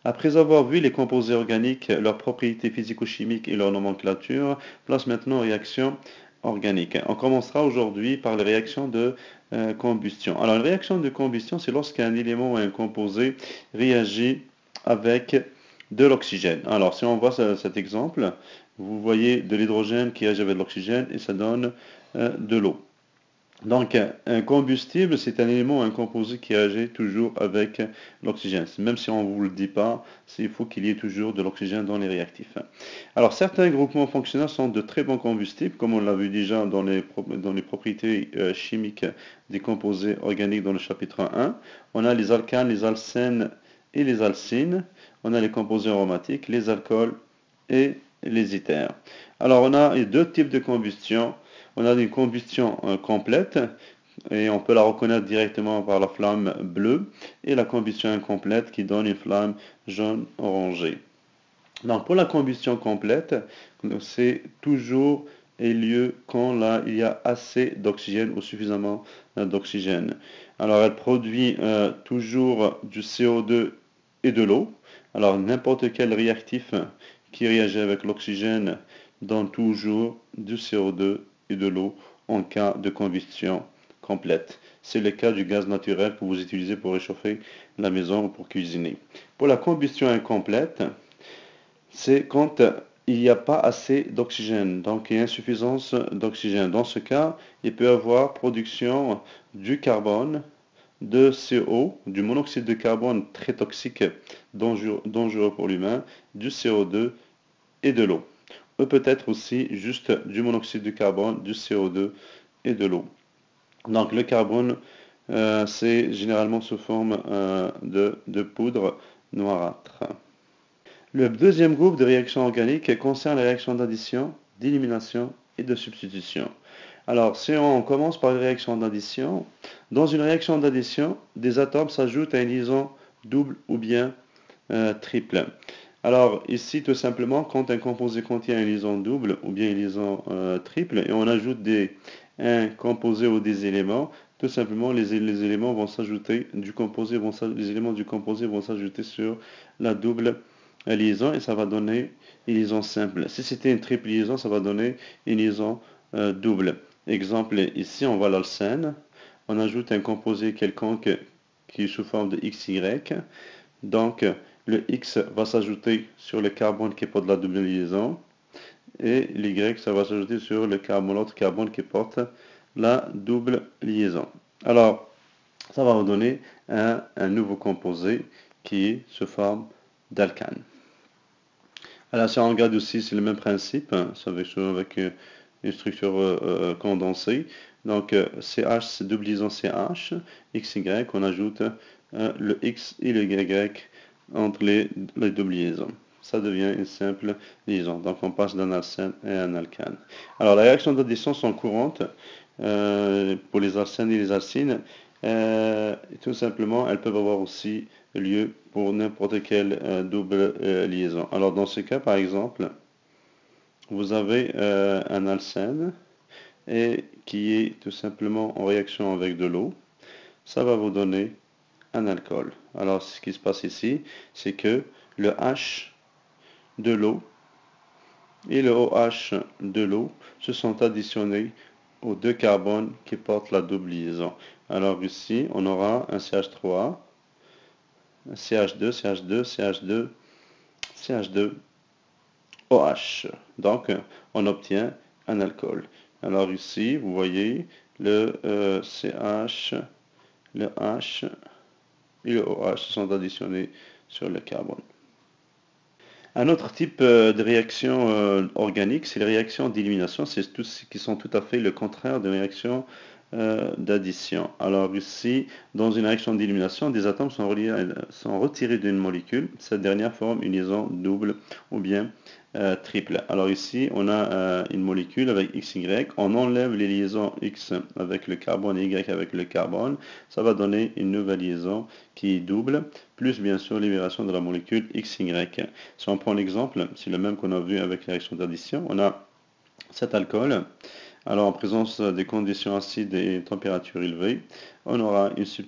Après avoir vu les composés organiques, leurs propriétés physico-chimiques et leur nomenclature, place maintenant aux réactions organiques. On commencera aujourd'hui par les réactions de combustion. Alors, une réaction de combustion, c'est lorsqu'un élément ou un composé réagit avec de l'oxygène. Alors, si on voit cet exemple, vous voyez de l'hydrogène qui réagit avec de l'oxygène et ça donne de l'eau. Donc, un combustible, c'est un élément, un composé qui agit toujours avec l'oxygène. Même si on ne vous le dit pas, il faut qu'il y ait toujours de l'oxygène dans les réactifs. Alors, certains groupements fonctionnels sont de très bons combustibles, comme on l'a vu déjà dans les propriétés chimiques des composés organiques dans le chapitre 1. On a les alcanes, les alcènes et les alcynes. On a les composés aromatiques, les alcools et les éthers. Alors, on a deux types de combustion. On a une combustion complète et on peut la reconnaître directement par la flamme bleue et la combustion incomplète qui donne une flamme jaune-orangée. Donc pour la combustion complète, c'est toujours lieu quand là, il y a assez d'oxygène ou suffisamment d'oxygène. Alors elle produit toujours du CO2 et de l'eau. Alors n'importe quel réactif qui réagit avec l'oxygène donne toujours du CO2 et de l'eau en cas de combustion complète. C'est le cas du gaz naturel que vous utilisez pour réchauffer la maison ou pour cuisiner. Pour la combustion incomplète, c'est quand il n'y a pas assez d'oxygène, donc il y a insuffisance d'oxygène. Dans ce cas, il peut y avoir production du carbone, de CO, du monoxyde de carbone très toxique, dangereux pour l'humain, du CO2 et de l'eau. Peut-être aussi juste du monoxyde de carbone, du CO2 et de l'eau. Donc le carbone, c'est généralement sous forme de poudre noirâtre. Le deuxième groupe de réactions organiques concerne les réactions d'addition, d'élimination et de substitution. Alors, si on commence par une réaction d'addition, dans une réaction d'addition, des atomes s'ajoutent à une liaison double ou bien triple. Alors, ici, tout simplement, quand un composé contient une liaison double ou bien une liaison triple, et on ajoute un composé ou des éléments, tout simplement, les éléments vont s'ajouter les éléments du composé vont s'ajouter sur la double liaison et ça va donner une liaison simple. Si c'était une triple liaison, ça va donner une liaison double. Exemple, ici, on voit l'alcène. On ajoute un composé quelconque qui est sous forme de XY. Donc, le X va s'ajouter sur le carbone qui porte la double liaison. Et l'Y, ça va s'ajouter sur l'autre carbone qui porte la double liaison. Alors, ça va vous donner un nouveau composé qui est sous forme d'alcane. Alors, si on regarde aussi, c'est le même principe, hein, c'est avec une structure condensée. Donc, CH, double liaison CH, XY, on ajoute le X et le Y entre les doubles liaisons. Ça devient une simple liaison. Donc, on passe d'un alcène à un alcane. Alors, les réactions d'addition sont courantes pour les alcènes et les alcynes. Tout simplement, elles peuvent avoir aussi lieu pour n'importe quelle double liaison. Alors, dans ce cas, par exemple, vous avez un alcène et qui est tout simplement en réaction avec de l'eau. Ça va vous donner un alcool. Alors, ce qui se passe ici, c'est que le H de l'eau et le OH de l'eau se sont additionnés aux deux carbones qui portent la double liaison. Alors ici, on aura un CH3, un CH2, CH2, CH2, CH2, OH. Donc, on obtient un alcool. Alors ici, vous voyez, le CH, le H et le OH sont additionnés sur le carbone. Un autre type de réaction organique, c'est les réactions d'élimination. C'est tout ce qui sont tout à fait le contraire de réactions d'addition. Alors ici, dans une réaction d'élimination, des atomes sont retirés d'une molécule. Cette dernière forme une liaison double ou bien triple. Alors ici, on a une molécule avec XY. On enlève les liaisons X avec le carbone et Y avec le carbone. Ça va donner une nouvelle liaison qui est double, plus bien sûr libération de la molécule XY. Si on prend l'exemple, c'est le même qu'on a vu avec la réaction d'addition. On a cet alcool Alors, en présence des conditions acides et température élevée, on aura ici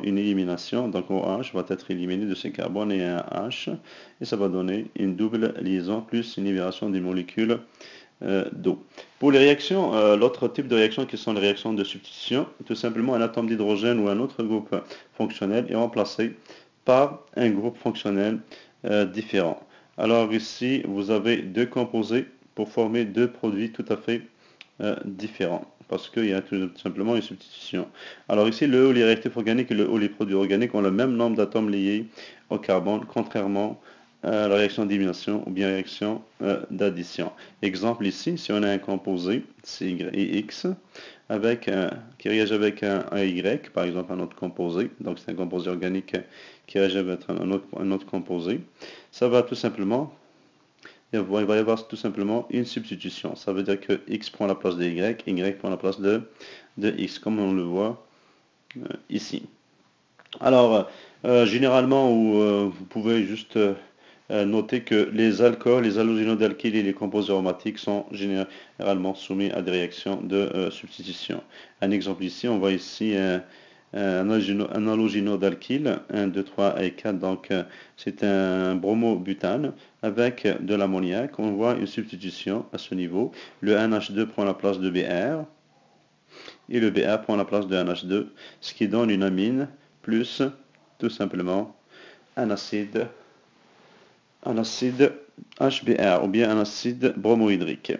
une élimination. Donc, OH va être éliminé de ces carbones et un H, et ça va donner une double liaison plus une libération des molécules d'eau. Pour les réactions, l'autre type de réaction qui sont les réactions de substitution, tout simplement un atome d'hydrogène ou un autre groupe fonctionnel est remplacé par un groupe fonctionnel différent. Alors ici, vous avez deux composés pour former deux produits tout à fait différents, parce qu'il y a tout simplement une substitution. Alors ici, le haut, les réactifs organiques et le haut, les produits organiques ont le même nombre d'atomes liés au carbone, contrairement à la réaction d'élimination ou bien réaction d'addition. Exemple ici, si on a un composé, CYX, qui réagit avec un Y, par exemple un autre composé, donc c'est un composé organique qui réagit avec un autre composé, ça va tout simplement il va y avoir tout simplement une substitution. Ça veut dire que X prend la place de Y prend la place de X, comme on le voit ici. Alors, généralement, vous pouvez juste noter que les alcools, les halogénodalkyles et les composés aromatiques sont généralement soumis à des réactions de substitution. Un exemple ici, on voit ici un halogénodalkyle, 1, 2, 3 et 4, donc c'est un bromobutane avec de l'ammoniac. On voit une substitution à ce niveau. Le NH2 prend la place de Br et le Br prend la place de NH2, ce qui donne une amine plus tout simplement un acide HBr ou bien un acide bromohydrique.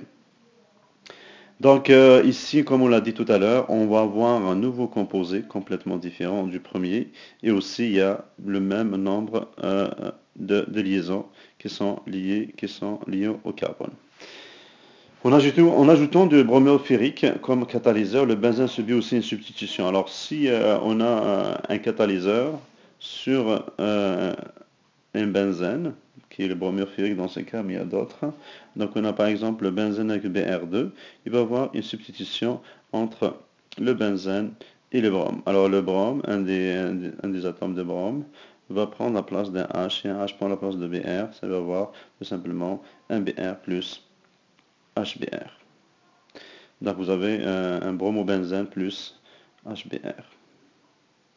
Donc ici, comme on l'a dit tout à l'heure, on va avoir un nouveau composé complètement différent du premier, et aussi il y a le même nombre de liaisons qui sont liées au carbone. En ajoutant du broméo ferrique comme catalyseur, le benzène subit aussi une substitution. Alors si on a un catalyseur sur un benzène, qui est le broméo ferrique dans ce cas, mais il y a d'autres. Donc on a par exemple le benzène avec Br2, il va y avoir une substitution entre le benzène et le brome. Alors le brome, un des atomes de brome, va prendre la place d'un H, et un H prend la place de Br, ça va avoir tout simplement un Br plus HBr. Donc vous avez un bromobenzène plus HBr.